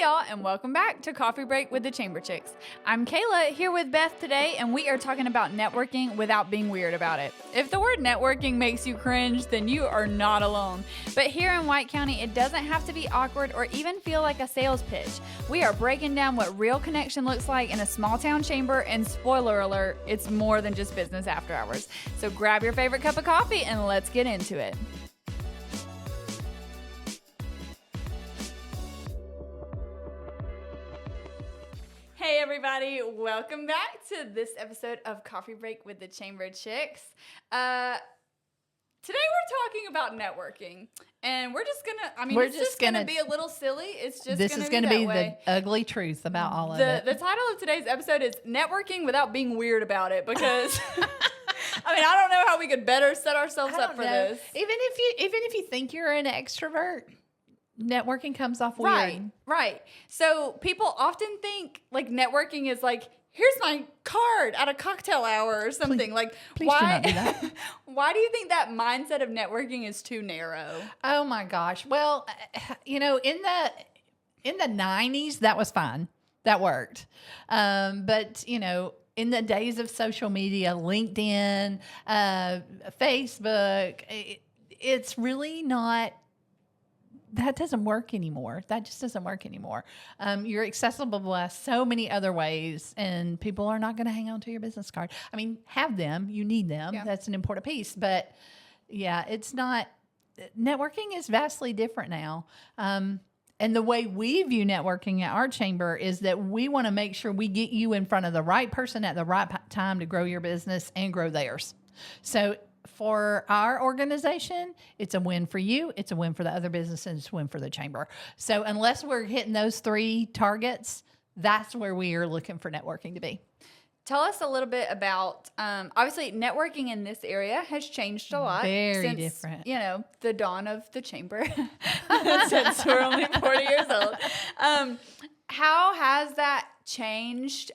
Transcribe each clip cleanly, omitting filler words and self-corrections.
y'all, and welcome back to Coffee Break with the Chamber Chicks. I'm Kayla, here with Beth today, and we are talking about networking without being weird about it. If the word networking makes you cringe, then you are not alone. But here in White County, it doesn't have to be awkward or even feel like a sales pitch. We are breaking down what real connection looks like in a small town chamber, and spoiler alert, it's more than just business after hours. So grab your favorite cup of coffee and let's get into it. Hey everybody, welcome back to this episode of Coffee Break with the Chamber Chicks. Today we're talking about networking, and it's just gonna be a little silly. It's just this is gonna be the ugly truth about all of it. The title of today's episode is Networking Without Being Weird About It, because I don't know how we could better set ourselves up for this. Even if you think you're an extrovert, networking comes off weird. Right. So people often think like networking is like, here's my card at a cocktail hour or something. Please do not do that. Why do you think that mindset of networking is too narrow? Oh my gosh. Well, in the 90s, that was fine. That worked. But in the days of social media, LinkedIn, Facebook, it's really not. That doesn't work anymore. That just doesn't work anymore. You're accessible by so many other ways, and people are not going to hang on to your business card. Have them. You need them. Yeah. That's an important piece. But, yeah, it's not – networking is vastly different now. And the way we view networking at our chamber is that we want to make sure we get you in front of the right person at the right time to grow your business and grow theirs. So – for our organization, it's a win for you, it's a win for the other business, and it's a win for the chamber. So unless we're hitting those three targets, that's where we are looking for networking to be. Tell us a little bit about, obviously, networking in this area has changed a lot. Very different. The dawn of the chamber, since we're only 40 years old. How has that changed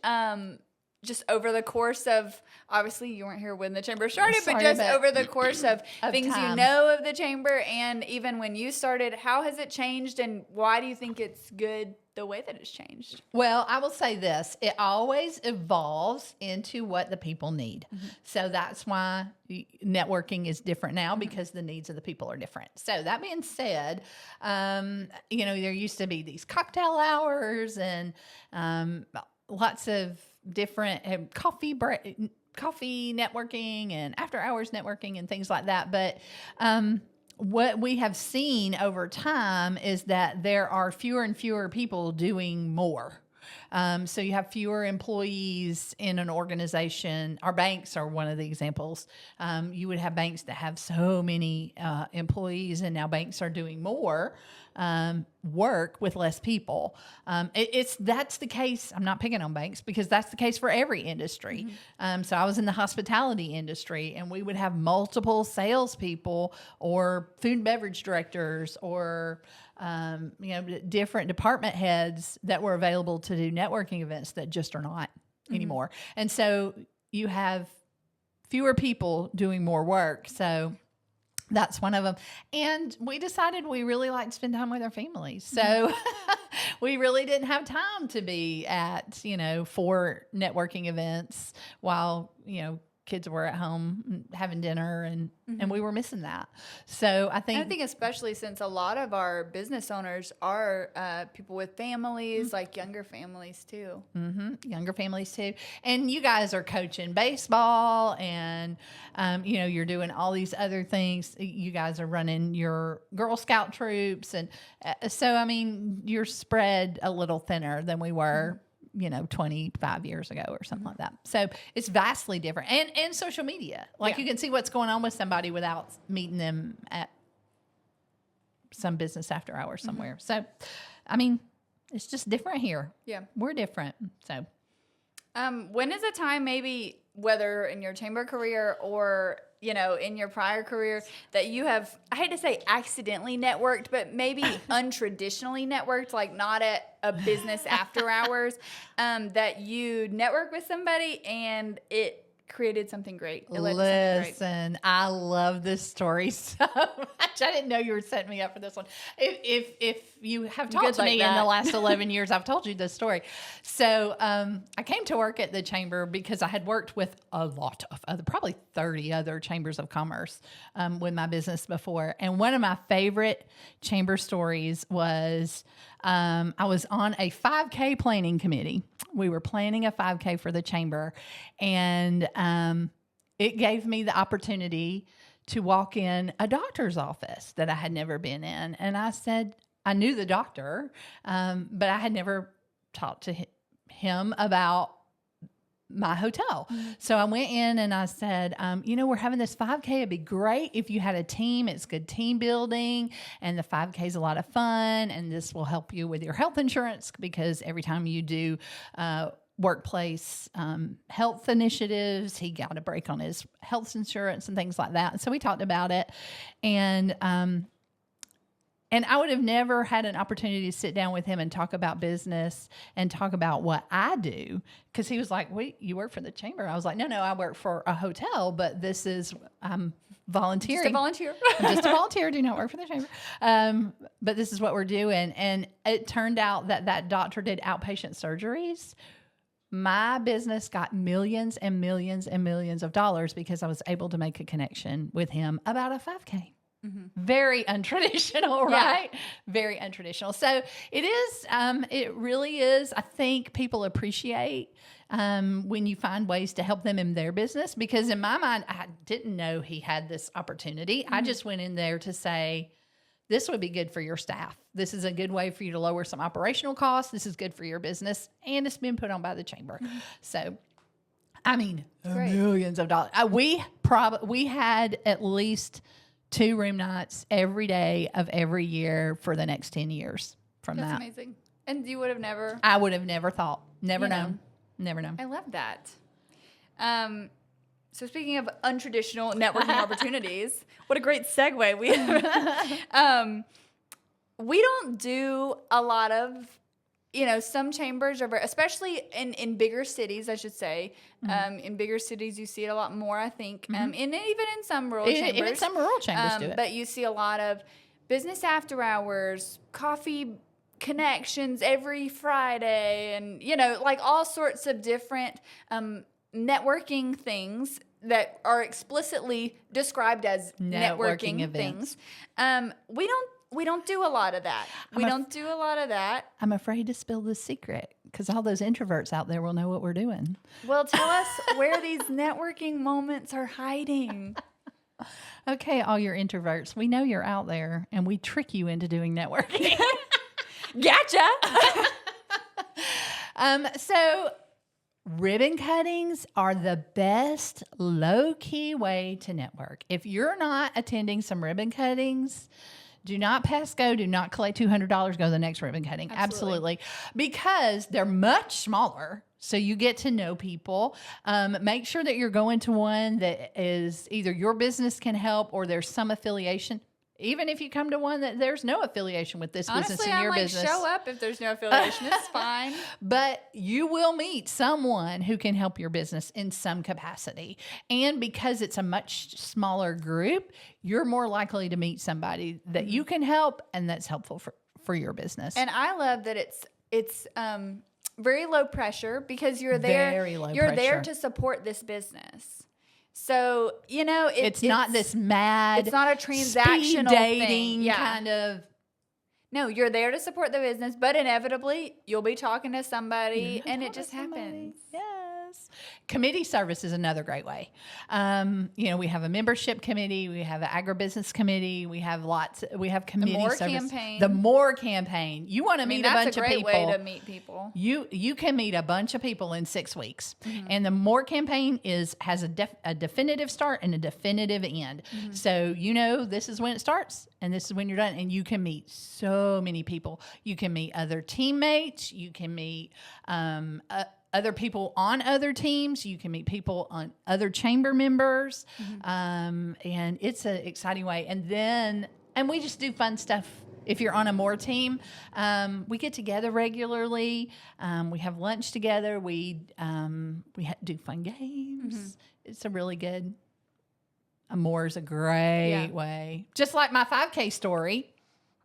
just over the course of, obviously you weren't here when the chamber started, but just over the course of things time. You know of the chamber, and even when you started, how has it changed, and why do you think it's good the way that it's changed? Well, I will say this. It always evolves into what the people need. Mm-hmm. So that's why networking is different now, because the needs of the people are different. So that being said, there used to be these cocktail hours and lots of different coffee networking and after hours networking and things like that. But what we have seen over time is that there are fewer and fewer people doing more. So you have fewer employees in an organization. Our banks are one of the examples. You would have banks that have so many employees, and now banks are doing more work with less people. That's the case. I'm not picking on banks, because that's the case for every industry. Mm-hmm. So I was in the hospitality industry, and we would have multiple salespeople or food and beverage directors or different department heads that were available to do networking events that just are not anymore. And so you have fewer people doing more work. So that's one of them. And we decided we really like to spend time with our families. So we really didn't have time to be at, 4 networking events while, kids were at home having dinner, and we were missing that. So I think especially since a lot of our business owners are people with families, like younger families too. Younger families too. And you guys are coaching baseball, and you're doing all these other things. You guys are running your Girl Scout troops, and so you're spread a little thinner than we were 25 years ago or something like that. So it's vastly different. And social media. You can see what's going on with somebody without meeting them at some business after hours somewhere. So, it's just different here. Yeah. We're different. So, when is a time, maybe whether in your chamber career or in your prior career, that you have, I hate to say accidentally networked, but maybe untraditionally networked, like not at a business after hours, that you network with somebody and it created something great. It led to something great. Listen, I love this story so much. I didn't know you were setting me up for this one. If you have talked to me in the last 11 years, I've told you this story. So I came to work at the chamber because I had worked with a lot of other, probably 30 other chambers of commerce with my business before. And one of my favorite chamber stories was I was on a 5K planning committee. We were planning a 5K for the chamber, and it gave me the opportunity to walk in a doctor's office that I had never been in. And I said, I knew the doctor, but I had never talked to him about my hotel. So I went in and I said, we're having this 5K. It'd be great if you had a team. It's good team building, and the 5K is a lot of fun, and this will help you with your health insurance, because every time you do workplace health initiatives, he got a break on his health insurance and things like that. And so we talked about it, and I would have never had an opportunity to sit down with him and talk about business and talk about what I do, because he was like, wait, you work for the chamber? I was like, no, I work for a hotel, but this is volunteering. Just a volunteer. I'm just a volunteer, do not work for the chamber. But this is what we're doing. And it turned out that doctor did outpatient surgeries. My business got millions and millions and millions of dollars because I was able to make a connection with him about a 5K. Mm-hmm. Very untraditional, right? Yeah. Very untraditional. So it is, it really is. I think people appreciate when you find ways to help them in their business, because in my mind, I didn't know he had this opportunity. Mm-hmm. I just went in there to say, this would be good for your staff. This is a good way for you to lower some operational costs. This is good for your business, and it's been put on by the chamber. Mm-hmm. So, I mean, millions of dollars. We had at least 2 room nights every day of every year for the next 10 years from that. That's amazing. And you would have never... I would have never thought. Never known. Never known. I love that. So speaking of untraditional networking opportunities, what a great segue we have. We don't do a lot of... some chambers are especially in bigger cities, I should say. Mm-hmm. In bigger cities, you see it a lot more, I think. Mm-hmm. And even in some rural chambers. Even some rural chambers do it. But you see a lot of business after hours, coffee connections every Friday, and, all sorts of different networking things that are explicitly described as networking things. We don't do a lot of that. I'm afraid to spill the secret, because all those introverts out there will know what we're doing. Well, tell us where these networking moments are hiding. Okay, all your introverts, we know you're out there, and we trick you into doing networking. Gotcha. So ribbon cuttings are the best low-key way to network. If you're not attending some ribbon cuttings, do not pass go. Do not collect $200. Go to the next ribbon cutting. Absolutely. Because they're much smaller. So you get to know people. Make sure that you're going to one that is either your business can help or there's some affiliation. Even if you come to one that there's no affiliation with this business in your business. Show up if there's no affiliation. It's fine. But you will meet someone who can help your business in some capacity. And because it's a much smaller group, you're more likely to meet somebody that you can help and that's helpful for your business. And I love that it's very low pressure, because you're there. You're there to support this business. So, it's not this mad, it's not a transactional dating thing. Kind of. No, you're there to support the business, but inevitably you'll be talking to somebody, and it just happens. Yes. Committee service is another great way. We have a membership committee, we have an agribusiness committee, we have committee service. The more campaign. You want to meet a bunch of people. That's a great way to meet people. You can meet a bunch of people in 6 weeks. Mm-hmm. And the more campaign has a definitive start and a definitive end. Mm-hmm. So this is when it starts and this is when you're done. And you can meet so many people. You can meet other teammates. You can meet other people on other teams. You can meet people on other chamber members. Mm-hmm. And it's an exciting way. And we just do fun stuff If you're on a more team, we get together regularly. We have lunch together. We do fun games. It's a really good. A more is a great way. Just like my 5K story,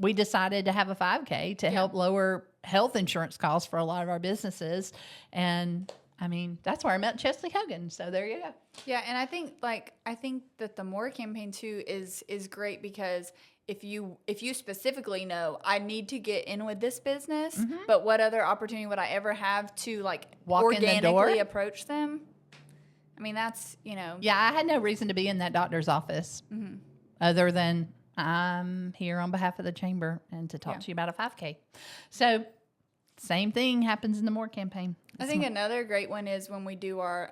we decided to have a 5K to help lower health insurance costs for a lot of our businesses. And I mean, that's where I met Chesley Hogan. So there you go. Yeah, and I think that the More campaign too is great because if you specifically know I need to get in with this business, but what other opportunity would I ever have to like Walk in the door? organically approach them? I mean, that's, Yeah, I had no reason to be in that doctor's office other than I'm here on behalf of the chamber and to talk to you about a 5K. So same thing happens in the More campaign. I think another great one is when we do our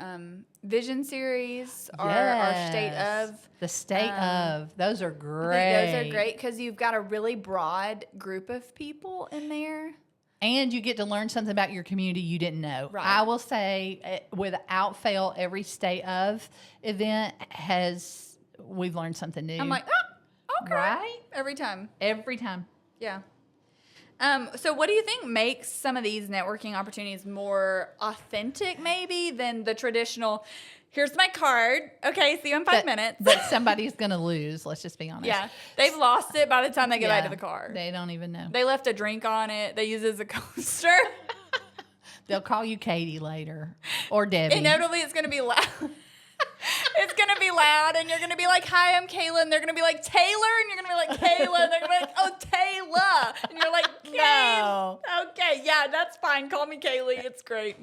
vision series, our state of. The state of. Those are great. I think those are great because you've got a really broad group of people in there. And you get to learn something about your community you didn't know. Right. I will say, without fail, every state of event we've learned something new. I'm like, oh, okay. Right? Every time. Every time. Yeah. So what do you think makes some of these networking opportunities more authentic maybe than the traditional, here's my card, okay, see you in 5 minutes. That somebody's going to lose, let's just be honest. Yeah, they've lost it by the time they get out of the car. They don't even know. They left a drink on it. They use it as a coaster. They'll call you Katie later or Debbie. Inevitably, it's going to be loud. It's going to be loud, and you're going to be like, hi, I'm Kayla, and they're going to be like, Taylor, and you're going to be like, Kayla, and they're going to be like, oh, Taylor, and you're like, no. Okay, yeah, that's fine. Call me Kaylee. It's great.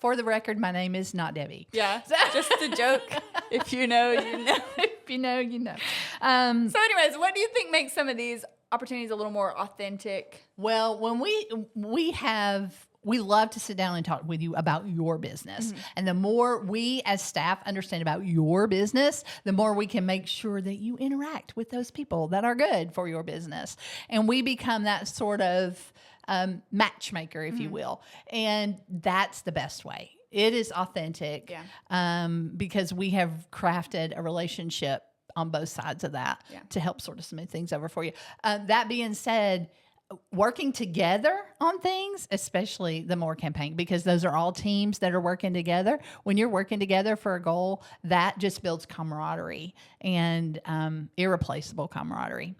For the record, my name is not Debbie. Yeah, just a joke. If you know, you know. If you know, you know. So anyways, what do you think makes some of these opportunities a little more authentic? Well, when we love to sit down and talk with you about your business. And the more we as staff understand about your business, the more we can make sure that you interact with those people that are good for your business. And we become that sort of matchmaker, if you will. And that's the best way. It is authentic because we have crafted a relationship on both sides of that to help sort of smooth things over for you. That being said, working together on things, especially the More campaign, because those are all teams that are working together. When you're working together for a goal, that just builds camaraderie and irreplaceable camaraderie.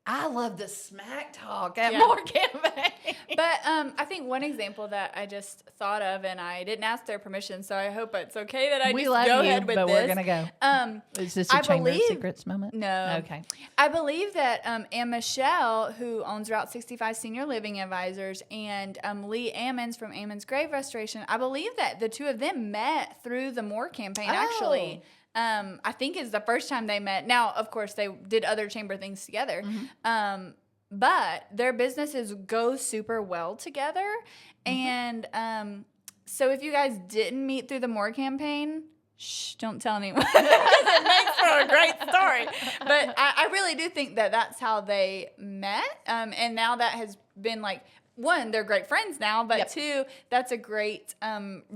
I love the smack talk at More campaign. But I think one example that I just thought of, and I didn't ask their permission, so I hope it's okay that I we just love go you, ahead with but this. We're going to go. Is this a Chamber of Secrets moment? No. Okay. I believe that Ann Michelle, who owns Route 65 Senior Living Advisors, and Lee Ammons from Ammons Grave Restoration, I believe that the two of them met through the More campaign, actually. I think it's the first time they met. Now, of course, they did other chamber things together. But their businesses go super well together. And so if you guys didn't meet through the More campaign, don't tell anyone because it makes for a great story. But I really do think that that's how they met. And now that has been like, one, they're great friends now, but two, that's a great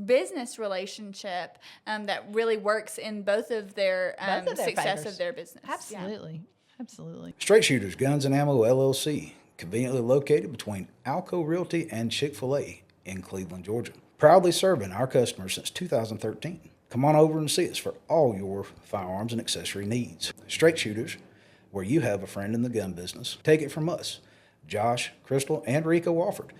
business relationship that really works in both of their success of their business. Absolutely. Yeah. Absolutely. Straight Shooters Guns and Ammo LLC, conveniently located between Alco Realty and Chick-fil-A in Cleveland, Georgia. Proudly serving our customers since 2013. Come on over and see us for all your firearms and accessory needs. Straight Shooters, where you have a friend in the gun business. Take it from us, Josh, Crystal, and Rico Wofford.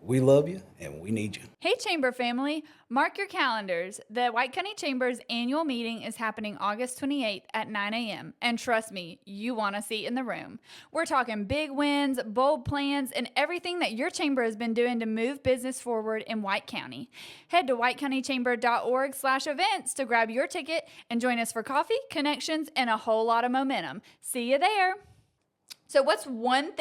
We love you and we need you. Hey, Chamber family, mark your calendars. The White County Chamber's annual meeting is happening August 28th at 9 a.m. And trust me, you want a seat in the room. We're talking big wins, bold plans, and everything that your chamber has been doing to move business forward in White County. Head to whitecountychamber.org/events to grab your ticket and join us for coffee, connections, and a whole lot of momentum. See you there. So what's one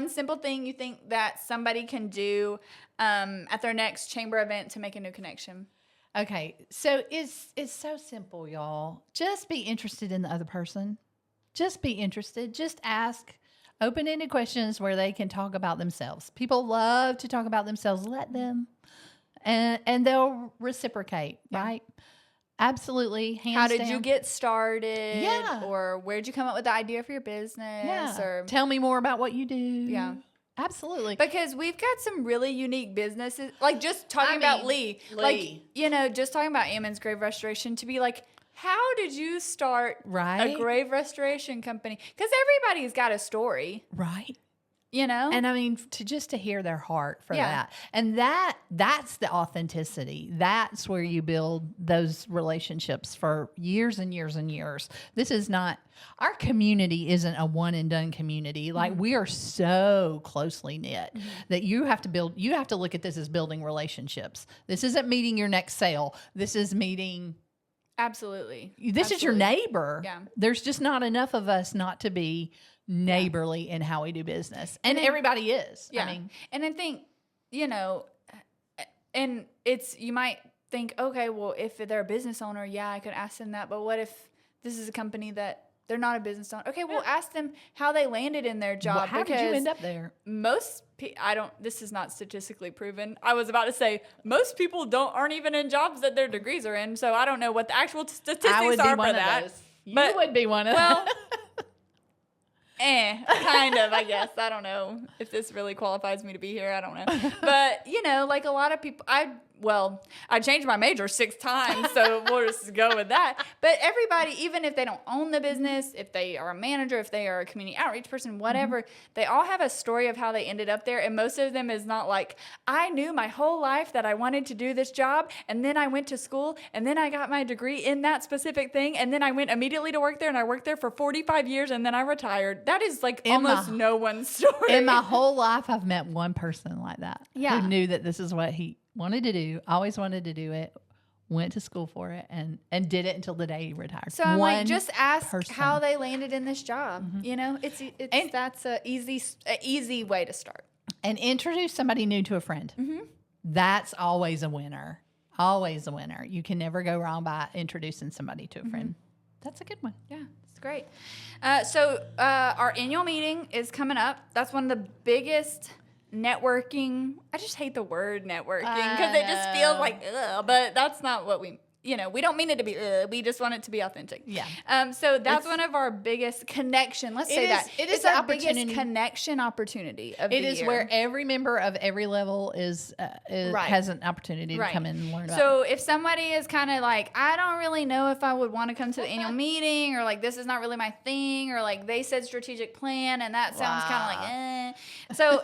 simple thing you think that somebody can do at their next chamber event to make a new connection? Okay, so it's so simple, y'all. Just be interested in the other person. Just be interested. Just ask open-ended questions where they can talk about themselves. People love to talk about themselves. Let them. And they'll reciprocate, right? Absolutely. Hands How did down. you get started? Yeah. Or where'd you come up with the idea for your business? Yeah. Or Tell me more about what you do. Yeah. Absolutely. because we've got some really unique businesses. Like just talking I about mean, Lee. Lee. Like, just talking about Ammons Grave Restoration to be like, how did you start Right. a grave restoration company? Because everybody's got a story, Right. And I mean, to hear their heart for Yeah. that. And that's the authenticity. That's where you build those relationships for years and years and years. This is not, our community isn't a one and done community. Like we are so closely knit that you have to look at this as building relationships. This isn't meeting your next sale. This is meeting, absolutely. this is your Absolutely. neighbor. Yeah. There's just not enough of us not to be neighborly in how we do business. And everybody is. Yeah. I mean, And I think, and it's, you might think, okay, well, if they're a business owner, yeah, I could ask them that. But what if this is a company that they're not a business owner? Okay, well, ask them how they landed in their job. how did you end up there? Most this is not statistically proven. I was about to say most people aren't even in jobs that their degrees are in. So I don't know what the actual statistics I would be are one for of that. those. You But- would be one of Well, those. kind of, I guess. I don't know if this really qualifies me to be here. I don't know. But, like a lot of people, I changed my major 6 times, so we'll just go with that. But everybody, even if they don't own the business, if they are a manager, if they are a community outreach person, whatever, they all have a story of how they ended up there. And most of them is not like, I knew my whole life that I wanted to do this job, and then I went to school, and then I got my degree in that specific thing, and then I went immediately to work there, and I worked there for 45 years, and then I retired. That is like almost no one's story. In my whole life, I've met one person like that. Yeah. Who knew that this is what he wanted to do, always wanted to do it, went to school for it, and did it until the day he retired. So I'm one like, just ask person. how they landed in this job. That's a easy way to start. And introduce somebody new to a friend. That's always a winner. Always a winner. You can never go wrong by introducing somebody to a friend. That's a good one. Yeah, it's great. So our annual meeting is coming up. That's one of the biggest networking. I just hate the word networking because it just feels like, ugh, but that's not what we don't mean it to be, we just want it to be authentic. Yeah. So that's one of our biggest connection. Let's say that. It is It's our the biggest opportunity. connection opportunity of It the is year. where every member of every level Right. has an opportunity to Right. come in and learn about. So if somebody is kind of like, I don't really know if I would want to come to the annual meeting, or like this is not really my thing, or like they said strategic plan and that sounds kind of like eh. So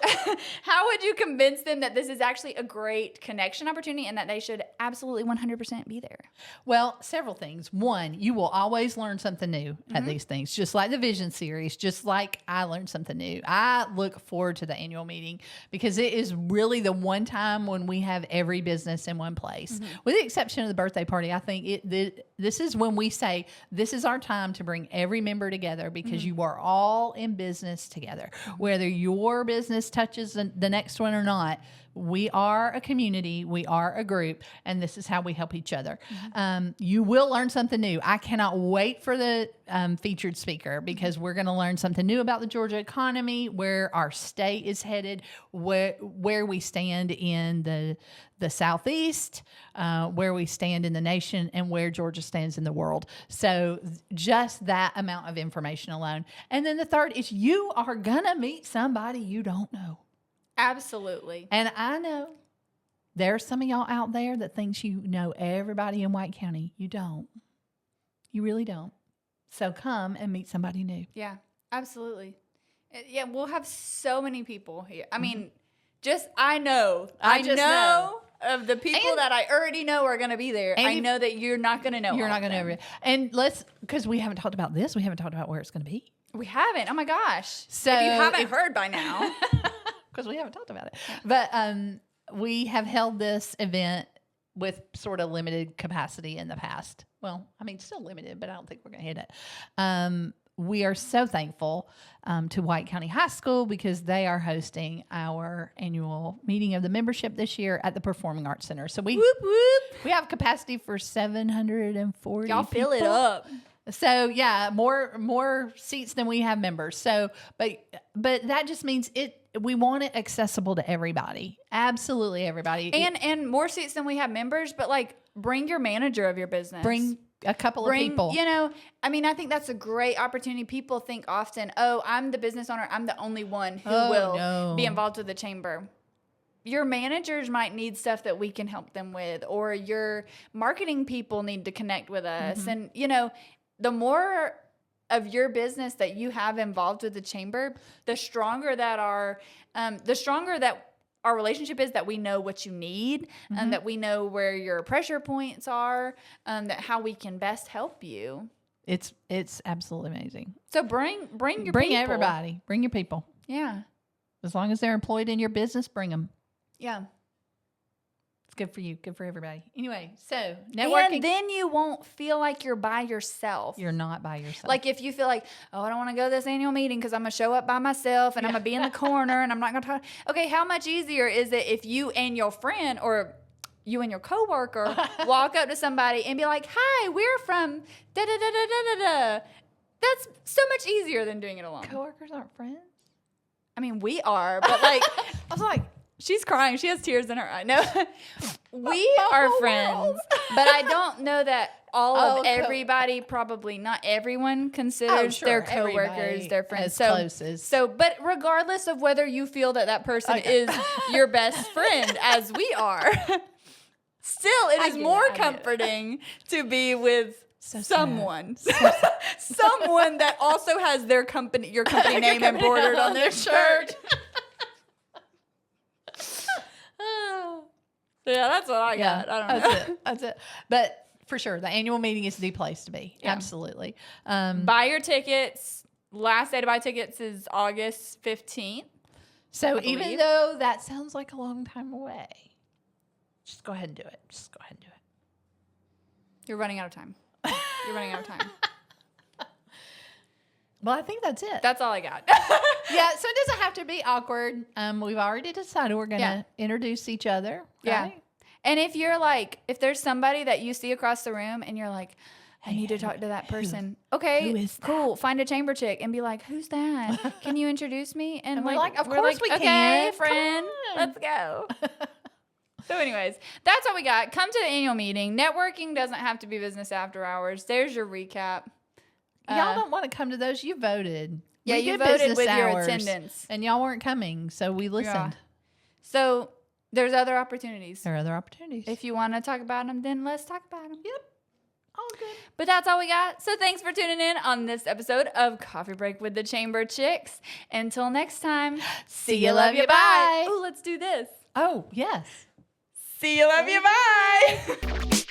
how would you convince them that this is actually a great connection opportunity and that they should absolutely 100% be there? Well, several things. One, you will always learn something new at these things, just like the Vision Series, just like I learned something new. I look forward to the annual meeting because it is really the one time when we have every business in one place. With the exception of the birthday party, I think this is when we say this is our time to bring every member together because you are all in business together. Whether your business touches the next one or not, we are a community, we are a group, and this is how we help each other. You will learn something new. I cannot wait for the featured speaker because we're going to learn something new about the Georgia economy, where our state is headed, where we stand in the Southeast, where we stand in the nation, and where Georgia stands in the world. So just that amount of information alone. And then the third is you are going to meet somebody you don't know. Absolutely. And I know there's some of y'all out there that thinks you know everybody in White County. You don't. You really don't. So come and meet somebody new. Yeah, absolutely. Yeah, we'll have so many people here. I mean, I know of the people And- that I already know are going to be there. And I if- know that you're not going to know. You're all not of going them. to. And because we haven't talked about this, we haven't talked about where it's going to be. We haven't. Oh my gosh. So if you haven't heard by now. Because we haven't talked about it. But we have held this event with sort of limited capacity in the past. Well, I mean, still limited, but I don't think we're going to hit it. We are so thankful to White County High School because they are hosting our annual meeting of the membership this year at the Performing Arts Center. So we have capacity for 740 Y'all fill it people. up. So yeah, more seats than we have members. So, but that just means we want it accessible to everybody. Absolutely everybody. And more seats than we have members, but like bring your manager of your business. Bring a couple of people. You know, I mean, I think that's a great opportunity. People think often, oh, I'm the business owner. I'm the only one who will be involved with the chamber. Your managers might need stuff that we can help them with, or your marketing people need to connect with us. And, you know, the more of your business that you have involved with the chamber, the stronger that our relationship is, that we know what you need, and that we know where your pressure points are, that how we can best help you. It's absolutely amazing. So bring your people. Everybody. Bring your people. Yeah. As long as they're employed in your business, bring them. Yeah. It's good for you. Good for everybody. Anyway, so networking. And then you won't feel like you're by yourself. You're not by yourself. Like if you feel like, oh, I don't want to go to this annual meeting because I'm going to show up by myself and I'm going to be in the corner and I'm not going to talk. Okay, how much easier is it if you and your friend or you and your coworker walk up to somebody and be like, hi, we're from da-da-da-da-da-da-da. That's so much easier than doing it alone. Coworkers aren't friends? I mean, we are, but like, I was like, she's crying. She has tears in her eye. No, we are friends, but I don't know that everybody, probably not everyone, considers their coworkers their friends. But regardless of whether you feel that person is your best friend, as we are, still it is more comforting to be with someone that also has your company name embroidered on their shirt. Yeah, that's what I got. I don't know. That's it. But for sure, the annual meeting is the place to be. Yeah. Absolutely. Buy your tickets. Last day to buy tickets is August 15th. So even though that sounds like a long time away, just go ahead and do it. You're running out of time. Well, I think that's it. That's all I got. Yeah, so it doesn't have to be awkward. We've already decided we're going to introduce each other. Right? Yeah. And if there's somebody that you see across the room and you're like, I need to talk to that person. Okay, who is cool. Find a chamber chick and be like, who's that? Can you introduce me? And we're like, of course we can. Okay, friend, let's go. So anyways, that's all we got. Come to the annual meeting. Networking doesn't have to be business after hours. There's your recap. Y'all don't want to come to those. You voted. Yeah, you voted with your attendance. And y'all weren't coming, so we listened. Yeah. So there's other opportunities. There are other opportunities. If you want to talk about them, then let's talk about them. Yep. All good. But that's all we got. So thanks for tuning in on this episode of Coffee Break with the Chamber Chicks. Until next time, see you, love you, bye. Oh, let's do this. Oh, yes. See you, love you, bye.